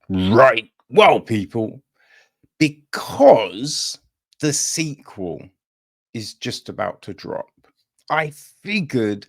Right. Well, people, because the sequel is just about to drop, I figured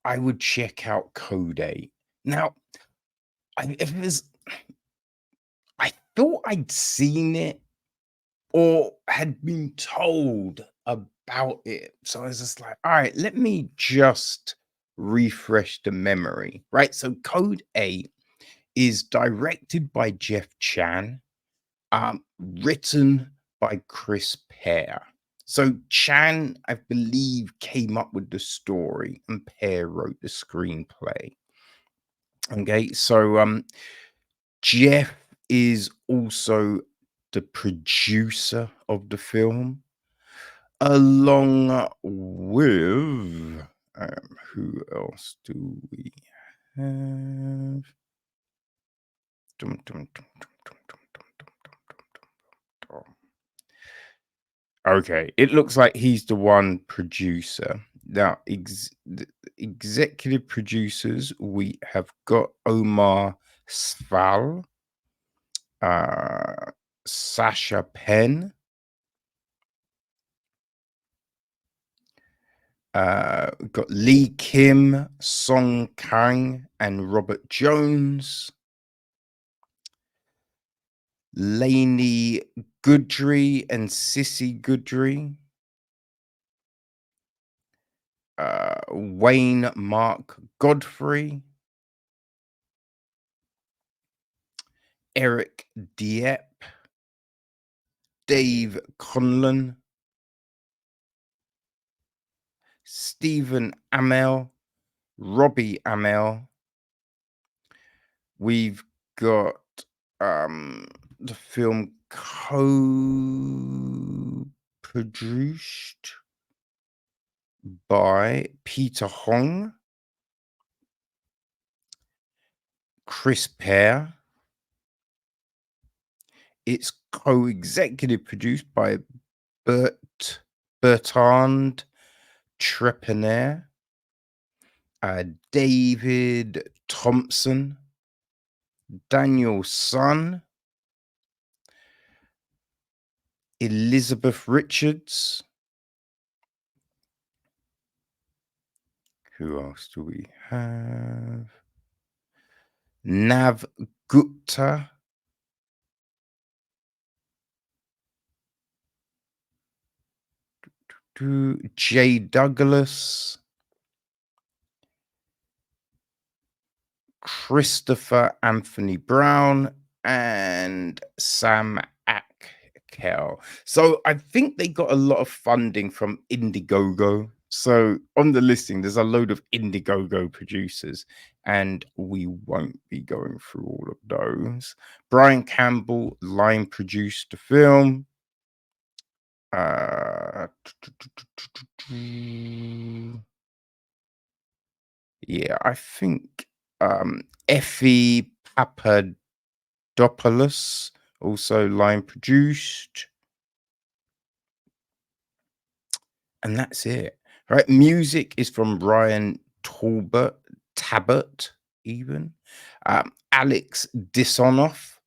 I would check out Code 8. Now, if it was, I thought I'd seen it or had been told about it. So I was just like, all right, let me just refresh the memory. Right. So Code 8 is directed by Jeff Chan, written by Chris Pare. So Chan, I believe, came up with the story and Pare wrote the screenplay. Okay, so Jeff is also the producer of the film, along with who else do we have? Dum, dum, dum, dum, dum, dum, dum, dum, dum, dum. Okay, it looks like he's the one producer. Now, the executive producers, we have got Omar Sval, uh, Sasha Penn, we've got Lee Kim, Song Kang, and Robert Jones. Lainey Goodry and Sissy Goodry. Wayne Mark Godfrey. Eric Dieppe. Dave Conlon. Stephen Amell. Robbie Amell. We've got the film co-produced by Peter Hong, Chris Pare. It's co-executive produced by Bertrand Trepanner, David Thompson, Daniel Sun, Elizabeth Richards. Who else do we have? Nav Gupta. Jay Douglas. Christopher Anthony Brown, and Sam Akel. So I think they got a lot of funding from Indiegogo. So on the listing, there's a load of Indiegogo producers, and we won't be going through all of those. Brian Campbell line produced the film. Yeah, I think Effie Papadopoulos also line produced. And that's it. Right. Music is from Ryan Tabot, even. Alex Disonoff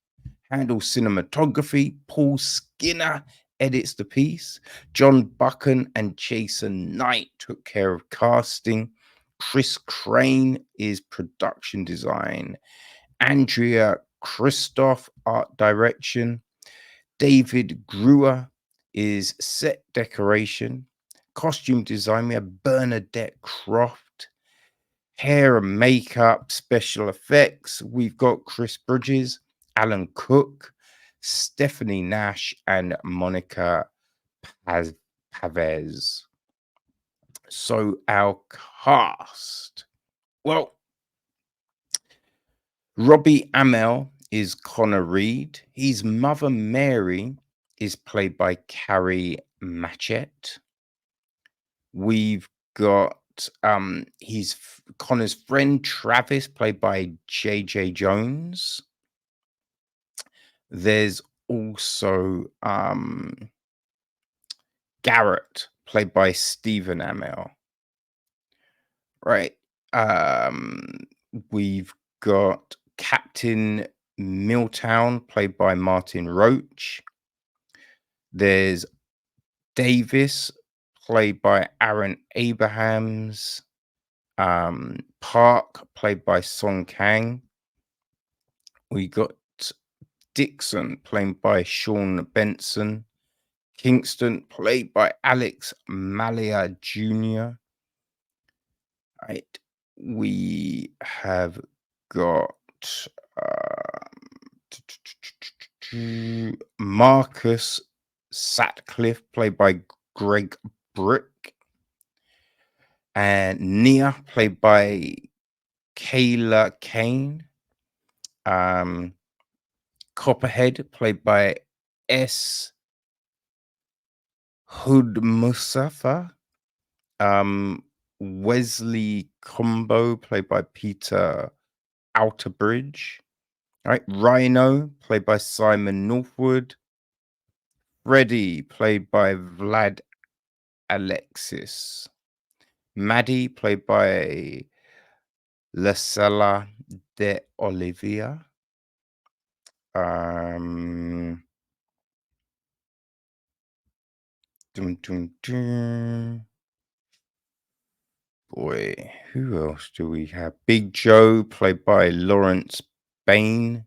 handles cinematography. Paul Skinner edits the piece. John Buchan and Jason Knight took care of casting. Chris Crane is production design. Andrea Christoph, art direction. David Gruer is set decoration. Costume design, we have Bernadette Croft. Hair and makeup, special effects, we've got Chris Bridges, Alan Cook, Stephanie Nash, and Monica Pavez. So our cast. Well, Robbie Amell is Connor Reed. His mother Mary is played by Kari Matchett. We've got Connor's friend Travis, played by JJ Jones. There's also Garrett, played by Stephen Amell. Right. We've got Captain Milltown, played by Martin Roach. There's Davis, played by Aaron Abrahams. Park, played by Song Kang. We got Dixon, played by Sean Benson. Kingston, played by Alex Malia Jr. Right. We have got Marcus Sutcliffe, played by Greg Bryk. And Nia, played by Kayla Kane. Copperhead, played by S. Hood Mustafa. Wesley Combo, played by Peter Outerbridge. All right. Rhino, played by Simon Northwood. Freddy, played by Vlad Alexis. Maddie, played by Lasella de Olivia. Dun, dun, dun. Boy, who else do we have? Big Joe, played by Lawrence Bain.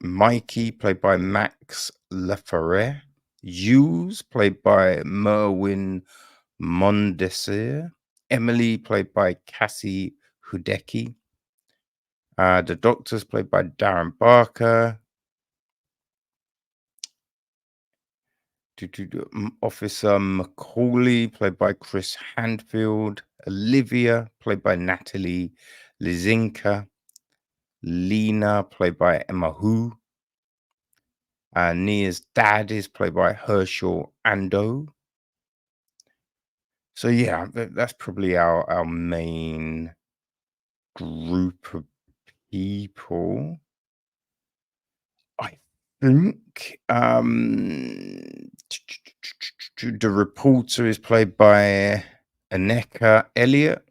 Mikey, played by Max Leferre. Hughes, played by Merwin Mondesir. Emily, played by Cassie Hudecki. The Doctors, played by Darren Barker. Officer Macaulay, played by Chris Handfield. Olivia, played by Natalie Lizinka. Lena, played by Emma Hu. Nia's dad is played by Herschel Ando. So yeah, that's probably our main group of people. I think the reporter is played by Aneka Elliott.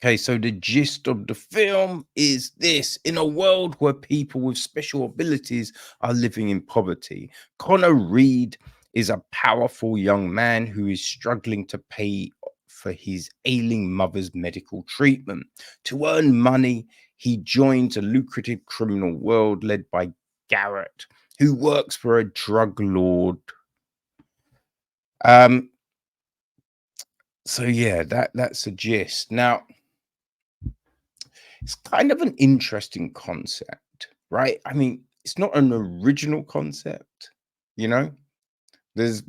Okay, so the gist of the film is this: in a world where people with special abilities are living in poverty, Connor Reed is a powerful young man who is struggling to pay for his ailing mother's medical treatment. To earn money, he joins a lucrative criminal world led by Garrett, who works for a drug lord. So yeah, that's the gist. Now, it's kind of an interesting concept, right? I mean, it's not an original concept, you know? There's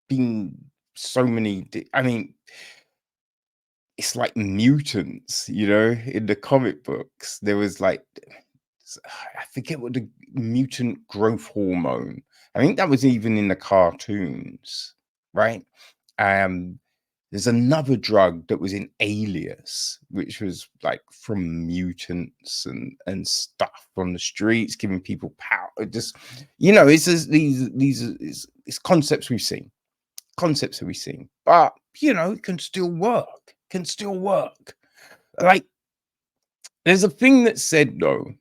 been so many, I mean, it's like mutants, in the comic books. There was like, I forget what the mutant growth hormone. I think that was even in the cartoons, right? There's another drug that was in Alias, which was like from mutants and stuff on the streets, giving people power. It just, it's just it's concepts we've seen, but it can still work. Like, there's a thing that said though,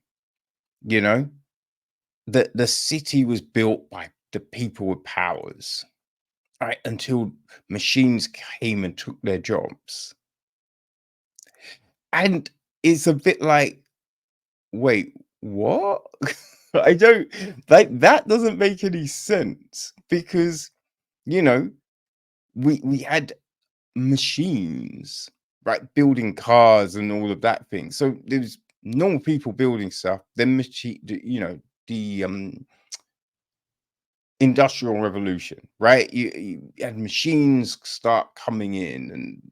that the city was built by the people with powers. Right, until machines came and took their jobs. And it's a bit like, wait, what? I don't like that doesn't make any sense because we had machines, right, building cars and all of that thing. So there's normal people building stuff, then the Industrial Revolution, right? You had machines start coming in, and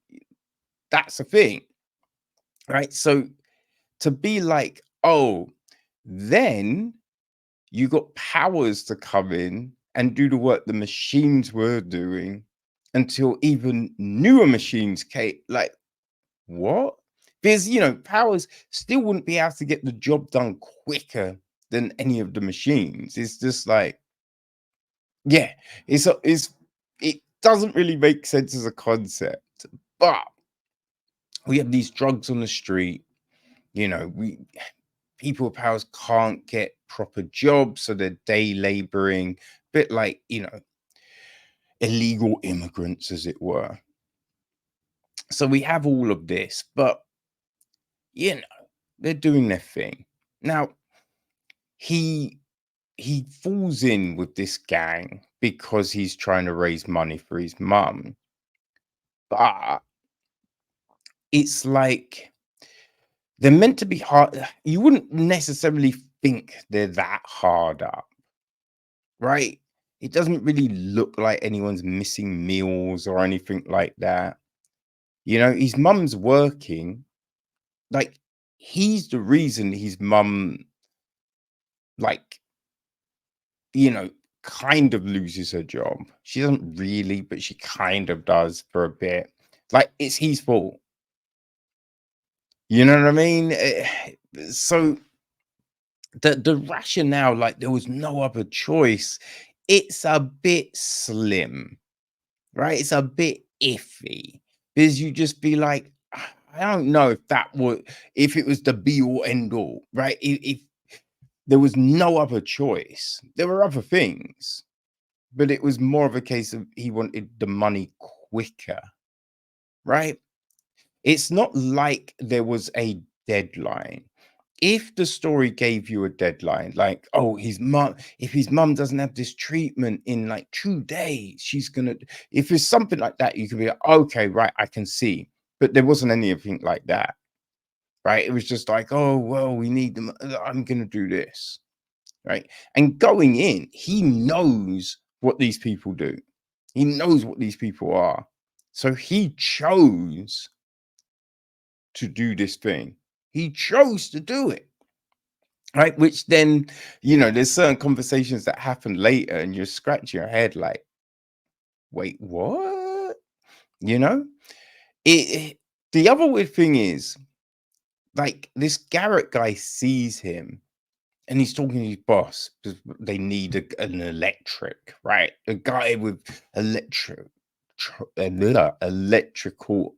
that's a thing, right? So to be like, oh, then you got powers to come in and do the work the machines were doing until even newer machines came. Like, what? Because powers still wouldn't be able to get the job done quicker than any of the machines. It's just like, yeah, it doesn't really make sense as a concept. But we have these drugs on the street. People with powers can't get proper jobs, so they're day laboring, bit like, illegal immigrants, as it were. So we have all of this, but they're doing their thing. Now he falls in with this gang because he's trying to raise money for his mum. But it's like they're meant to be hard. You wouldn't necessarily think they're that hard up, right? It doesn't really look like anyone's missing meals or anything like that. His mum's working. Like, he's the reason his mum, like, kind of loses her job. She doesn't really, but she kind of does for a bit. Like, it's his fault. You know what I mean? So the rationale, like there was no other choice, it's a bit slim, right? It's a bit iffy because you just be like, I don't know if it was the be all end all, right? If there was no other choice, there were other things, but it was more of a case of he wanted the money quicker, right? It's not like there was a deadline. If the story gave you a deadline, like, oh, if his mum doesn't have this treatment in like 2 days, if it's something like that, you could be like, okay, right, I can see. But there wasn't anything like that, right? It was just like, oh, well, we need them. I'm going to do this, right? And going in, he knows what these people do. He knows what these people are. So he chose to do this thing. He chose to do it. Right. Which then, there's certain conversations that happen later and you're scratching your head like, wait, what? You know? The other weird thing is, like, this Garrett guy sees him and he's talking to his boss because they need an electric, right? A guy with electrical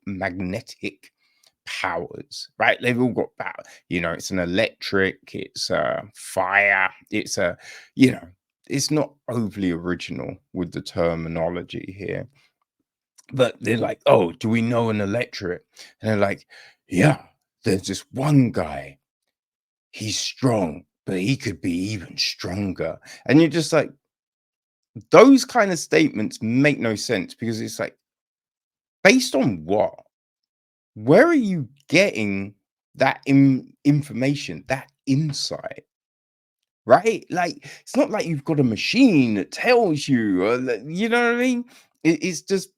magnetic powers, right? They've all got power. It's an electric, it's a fire, it's not overly original with the terminology here. But they're like, oh, do we know an electric? And they're like, yeah, there's this one guy. He's strong, but he could be even stronger. And you're just like, those kind of statements make no sense because it's like, based on what? Where are you getting that information, that insight? Right? Like, it's not like you've got a machine that tells you, or you know what I mean? It's just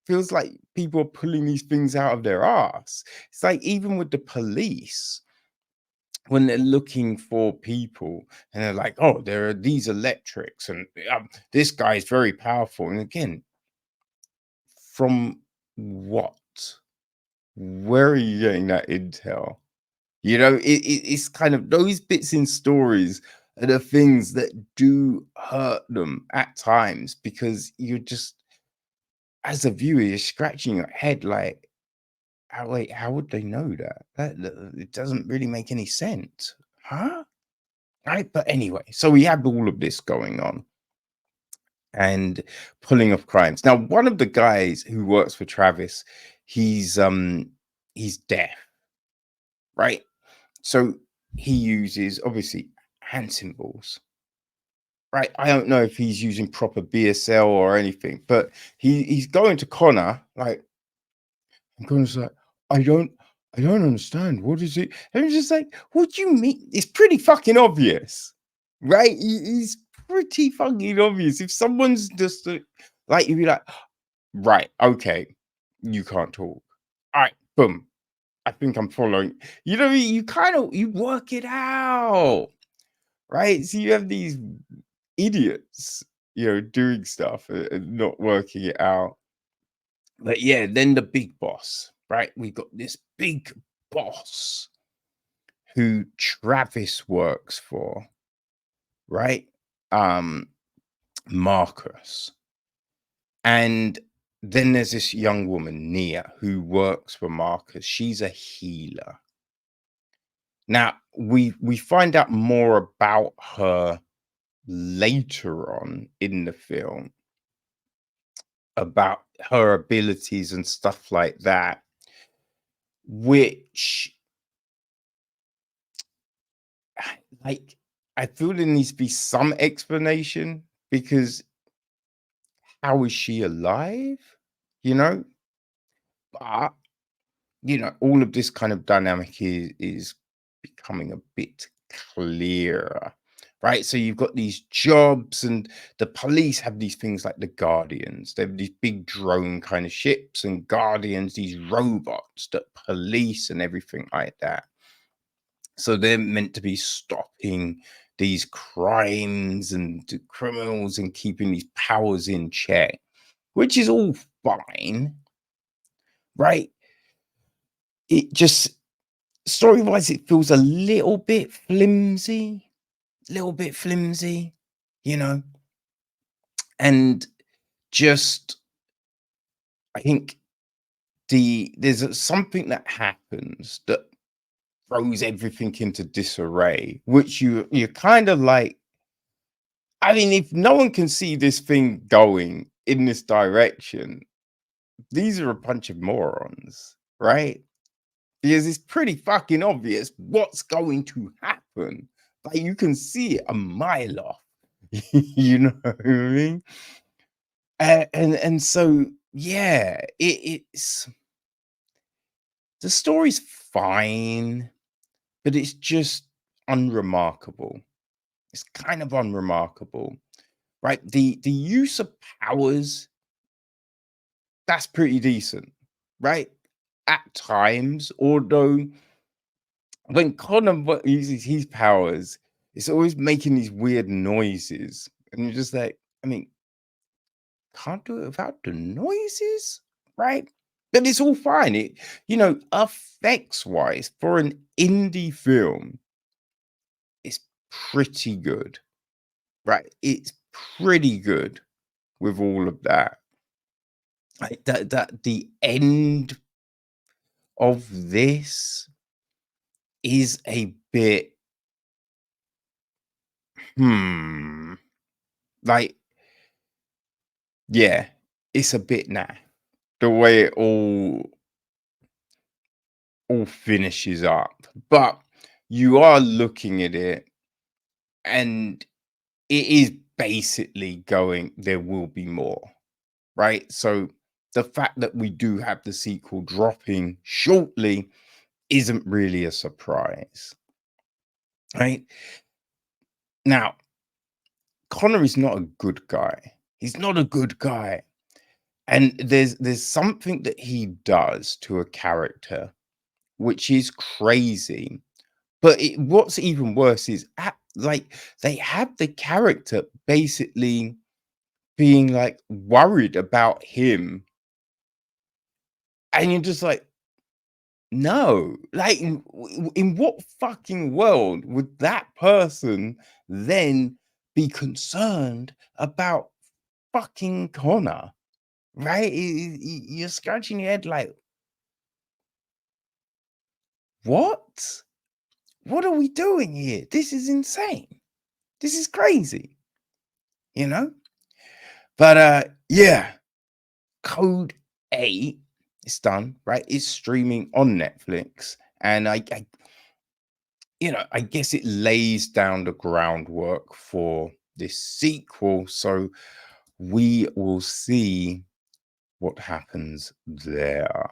feels like people are pulling these things out of their ass. It's like even with the police, when they're looking for people and they're like, oh, there are these electrics and this guy is very powerful. And again, from what? Where are you getting that intel? It's kind of those bits in stories are the things that do hurt them at times because you're just, as a viewer, you're scratching your head like, wait, how would they know that? It doesn't really make any sense. Huh? Right? But anyway, so we have all of this going on and pulling of crimes. Now, one of the guys who works for Travis, he's deaf, right? So he uses obviously hand symbols, right? I don't know if he's using proper BSL or anything, but he's going to Connor like, and Connor's like, I don't I don't understand. What is it? And he's just like, what do you mean? It's pretty fucking obvious, right? He's pretty fucking obvious. If someone's just like, you'd be like, right, okay, you can't talk. All right, boom. I think I'm following. You kind of you work it out, right? So you have these idiots, doing stuff and not working it out. But yeah, then the big boss, right? We got this big boss who Travis works for, right? Marcus. And then there's this young woman, Nia, who works for Marcus. She's a healer. Now, we find out more about her later on in the film, about her abilities and stuff like that, which, like, I feel there needs to be some explanation, because how is she alive? You know? But, all of this kind of dynamic is becoming a bit clearer, right? So you've got these jobs, and the police have these things like the Guardians. They have these big drone kind of ships, and Guardians, these robots that police and everything like that. So they're meant to be stopping these crimes and the criminals and keeping these powers in check, which is all fine, right? It just, story wise, it feels a little bit flimsy, you know, and just, I think there's something that happens that throws everything into disarray, which you're kind of like, I mean, if no one can see this thing going in this direction, these are a bunch of morons, right? Because it's pretty fucking obvious what's going to happen. Like, you can see it a mile off. You know what I mean? And so, yeah, it's, the story's fine, but it's just unremarkable. It's kind of unremarkable, right? The use of powers, that's pretty decent, right? At times, although when Connor uses his powers, it's always making these weird noises, and you're just like, I mean, can't do it without the noises, right? But it's all fine. It, effects wise, for an indie film, it's pretty good, right? It's pretty good with all of that. Like that the end of this is a bit, like, yeah, it's a bit nah. The way it all finishes up. But you are looking at it, and it is basically going, there will be more, right? So the fact that we do have the sequel dropping shortly isn't really a surprise, right? Now, Connor is not a good guy. He's not a good guy. And there's something that he does to a character which is crazy. But what's even worse is, like, they have the character basically being like worried about him, and you're just like, no, like, in what fucking world would that person then be concerned about fucking Connor, right? You're scratching your head like, what? What are we doing here? This is insane. This is crazy, you know? But yeah, Code 8 is done, right? It's streaming on Netflix. And I guess it lays down the groundwork for this sequel. So we will see what happens there.